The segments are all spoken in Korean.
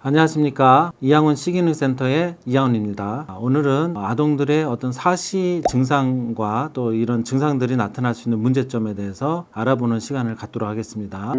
안녕하십니까. 이양훈 시기능센터의 이양훈입니다. 오늘은 아동들의 어떤 사시 증상과 또 이런 증상들이 나타날 수 있는 문제점에 대해서 알아보는 시간을 갖도록 하겠습니다.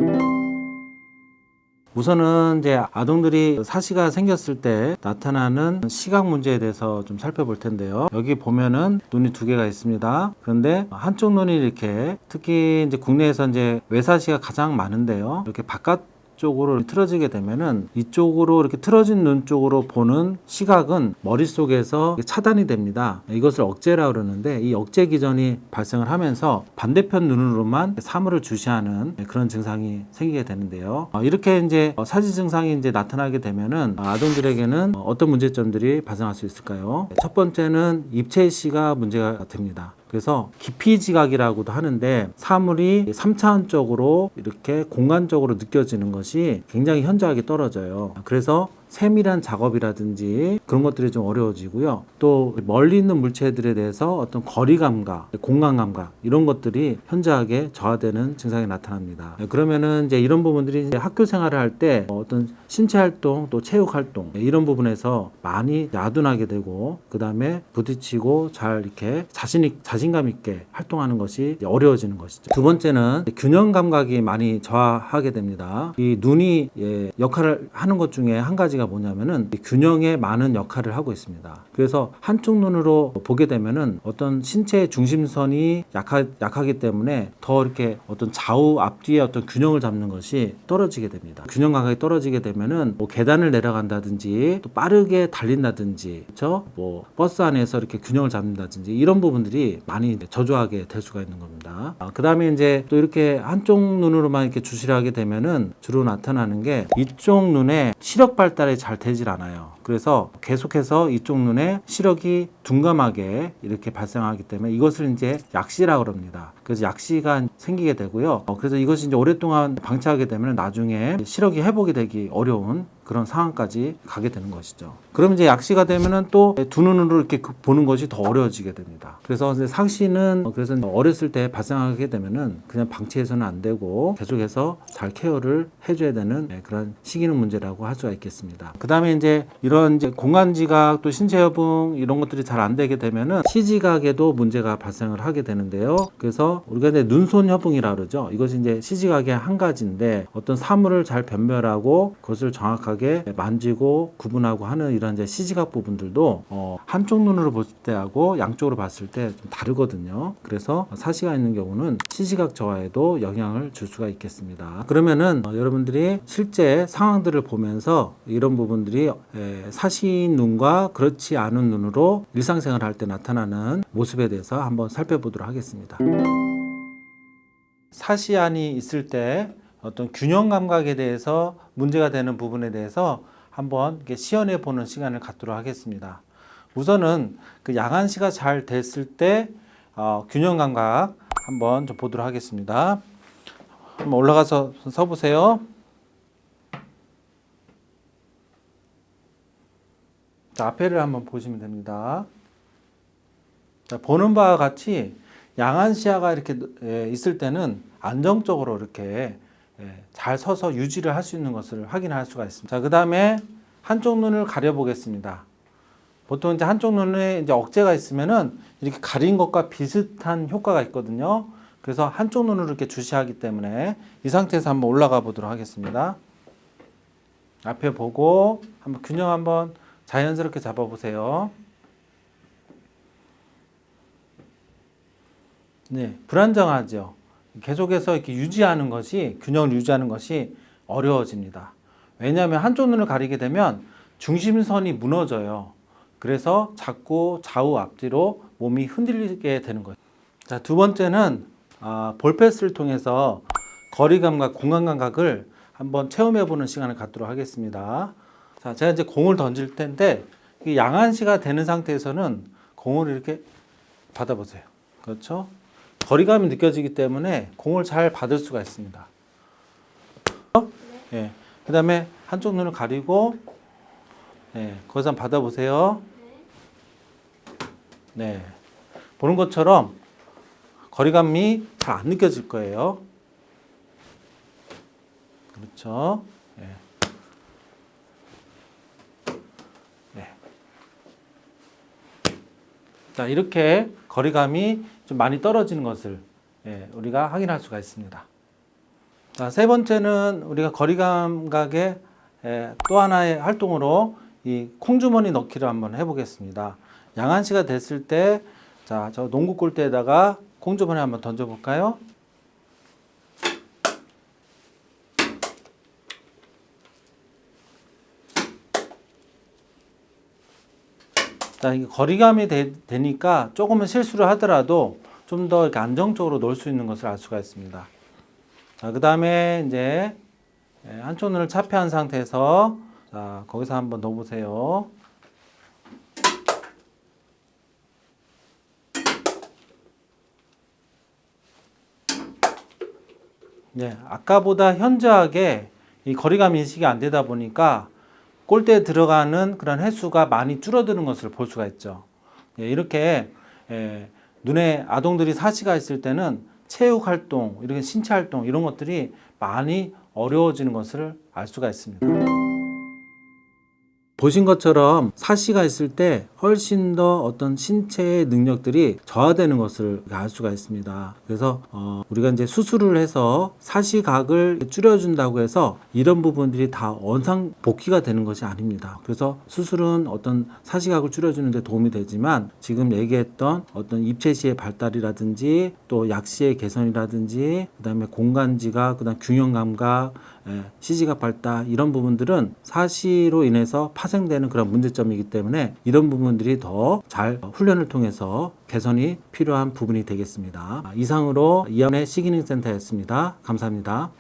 우선은 이제 아동들이 사시가 생겼을 때 나타나는 시각 문제에 대해서 좀 살펴볼 텐데요. 여기 보면은 눈이 두 개가 있습니다. 그런데 한쪽 눈이 이렇게 특히 이제 국내에서 이제 외사시가 가장 많은데요. 이렇게 바깥 쪽으로 틀어지게 되면은 이쪽으로 이렇게 틀어진 눈 쪽으로 보는 시각은 머릿속에서 차단이 됩니다. 이것을 억제라 그러는데 이 억제 기전이 발생을 하면서 반대편 눈으로만 사물을 주시하는 그런 증상이 생기게 되는데요. 이렇게 이제 사시 증상이 이제 나타나게 되면은 아동들에게는 어떤 문제점들이 발생할 수 있을까요? 첫 번째는 입체시가 문제가 됩니다. 그래서 기피지각이라고도 하는데 사물이 3차원적으로 이렇게 공간적으로 느껴지는 것이 굉장히 현저하게 떨어져요. 그래서 세밀한 작업이라든지 그런 것들이 좀 어려워지고요. 또 멀리 있는 물체들에 대해서 어떤 거리감각, 공간감각 이런 것들이 현저하게 저하되는 증상이 나타납니다. 그러면은 이제 이런 부분들이 이제 학교 생활을 할 때 어떤 신체 활동, 또 체육 활동 이런 부분에서 많이 야둔하게 되고 그 다음에 부딪히고 잘 이렇게 자신감 있게 활동하는 것이 어려워지는 것이죠. 두 번째는 균형 감각이 많이 저하하게 됩니다. 이 눈이 역할을 하는 것 중에 한 가지가 뭐냐면은 균형에 많은 역할을 하고 있습니다. 그래서 한쪽 눈으로 보게 되면은 어떤 신체의 중심선이 약하기 때문에 더 이렇게 어떤 좌우 앞뒤의 어떤 균형을 잡는 것이 떨어지게 됩니다. 균형 감각이 떨어지게 되면은 뭐 계단을 내려간다든지 또 빠르게 달린다든지 그렇죠? 뭐 버스 안에서 이렇게 균형을 잡는다든지 이런 부분들이 많이 저조하게 될 수가 있는 겁니다. 그 다음에 이제 또 이렇게 한쪽 눈으로만 이렇게 주시를 하게 되면은 주로 나타나는 게 이쪽 눈에 시력 발달이 잘 되질 않아요. 그래서 계속해서 이쪽 눈에 시력이 둔감하게 이렇게 발생하기 때문에 이것을 이제 약시라고 합니다. 그래서 약시가 생기게 되고요. 그래서 이것이 이제 오랫동안 방치하게 되면 나중에 시력이 회복이 되기 어려운 그런 상황까지 가게 되는 것이죠. 그럼 이제 약시가 되면은 또 두 눈으로 이렇게 보는 것이 더 어려워지게 됩니다. 그래서 사시는 그래서 어렸을 때 발생하게 되면은 그냥 방치해서는 안 되고 계속해서 잘 케어를 해줘야 되는 그런 시기능 문제라고 할 수가 있겠습니다. 그 다음에 이제 이런 이제 공간지각 또 신체여붕 이런 것들이 잘 안 되게 되면은 시지각에도 문제가 발생을 하게 되는데요. 그래서 우리가 이제 눈손여붕이라 그러죠. 이것이 이제 시지각의 한 가지인데 어떤 사물을 잘 변별하고 그것을 정확하게 만지고 구분하고 하는 이런 이제 시지각 부분들도 한쪽 눈으로 볼 때하고 양쪽으로 봤을 때 좀 다르거든요. 그래서 사시가 있는 경우는 시지각 저하에도 영향을 줄 수가 있겠습니다. 그러면은 여러분들이 실제 상황들을 보면서 이런 부분들이 사시 눈과 그렇지 않은 눈으로 일상생활을 할 때 나타나는 모습에 대해서 한번 살펴보도록 하겠습니다. 사시안이 있을 때 어떤 균형 감각에 대해서 문제가 되는 부분에 대해서 한번 시연해 보는 시간을 갖도록 하겠습니다. 우선은 그 양안시가 잘 됐을 때 균형 감각 한번 좀 보도록 하겠습니다. 한번 올라가서 서보세요. 자, 앞에를 한번 보시면 됩니다. 자, 보는 바와 같이 양안 시야가 이렇게 있을 때는 안정적으로 이렇게 잘 서서 유지를 할 수 있는 것을 확인할 수가 있습니다. 자, 그 다음에 한쪽 눈을 가려 보겠습니다. 보통 이제 한쪽 눈에 이제 억제가 있으면은 이렇게 가린 것과 비슷한 효과가 있거든요. 그래서 한쪽 눈으로 이렇게 주시하기 때문에 이 상태에서 한번 올라가 보도록 하겠습니다. 앞에 보고 한번 균형 한번 자연스럽게 잡아 보세요. 네, 불안정하죠. 계속해서 이렇게 유지하는 것이, 균형을 유지하는 것이 어려워집니다. 왜냐하면 한쪽 눈을 가리게 되면 중심선이 무너져요. 그래서 자꾸 좌우 앞뒤로 몸이 흔들리게 되는 거죠. 자, 두 번째는 볼펜슬을 통해서 거리감각, 공간감각을 한번 체험해보는 시간을 갖도록 하겠습니다. 자, 제가 이제 공을 던질 텐데 양안시가 되는 상태에서는 공을 이렇게 받아보세요. 그렇죠? 거리감이 느껴지기 때문에 공을 잘 받을 수가 있습니다. 네. 그 다음에 한쪽 눈을 가리고 거기서 한번 받아보세요. 네. 보는 것처럼 거리감이 잘 안 느껴질 거예요. 그렇죠? 네. 자, 이렇게 거리감이 좀 많이 떨어지는 것을 우리가 확인할 수가 있습니다. 자, 세 번째는 우리가 거리 감각의 또 하나의 활동으로 이 콩주머니 넣기를 한번 해보겠습니다. 양한시가 됐을 때, 자, 저 농구 골대에다가 콩주머니 한번 던져볼까요? 자, 이게 거리감이 되니까 조금은 실수를 하더라도 좀 더 이렇게 안정적으로 놓을 수 있는 것을 알 수가 있습니다. 자, 그 다음에 이제 한쪽 눈을 차폐한 상태에서 자, 거기서 한번 넣어보세요. 아까보다 현저하게 이 거리감 인식이 안 되다 보니까 골대에 들어가는 그런 횟수가 많이 줄어드는 것을 볼 수가 있죠. 이렇게 눈에 아동들이 사시가 있을 때는 체육 활동, 이렇게 신체 활동 이런 것들이 많이 어려워지는 것을 알 수가 있습니다. 보신 것처럼 사시가 있을 때 훨씬 더 어떤 신체의 능력들이 저하되는 것을 알 수가 있습니다. 그래서 우리가 이제 수술을 해서 사시각을 줄여준다고 해서 이런 부분들이 다 원상 복귀가 되는 것이 아닙니다. 그래서 수술은 어떤 사시각을 줄여주는 데 도움이 되지만 지금 얘기했던 어떤 입체시의 발달이라든지 또 약시의 개선이라든지 그다음에 공간지각, 그다음 균형 감각, 시지각 발달 이런 부분들은 사시로 인해서 파생되는 그런 문제점이기 때문에 이런 부분들이 더 잘 훈련을 통해서 개선이 필요한 부분이 되겠습니다. 이상으로 이한의 시기능센터였습니다. 감사합니다.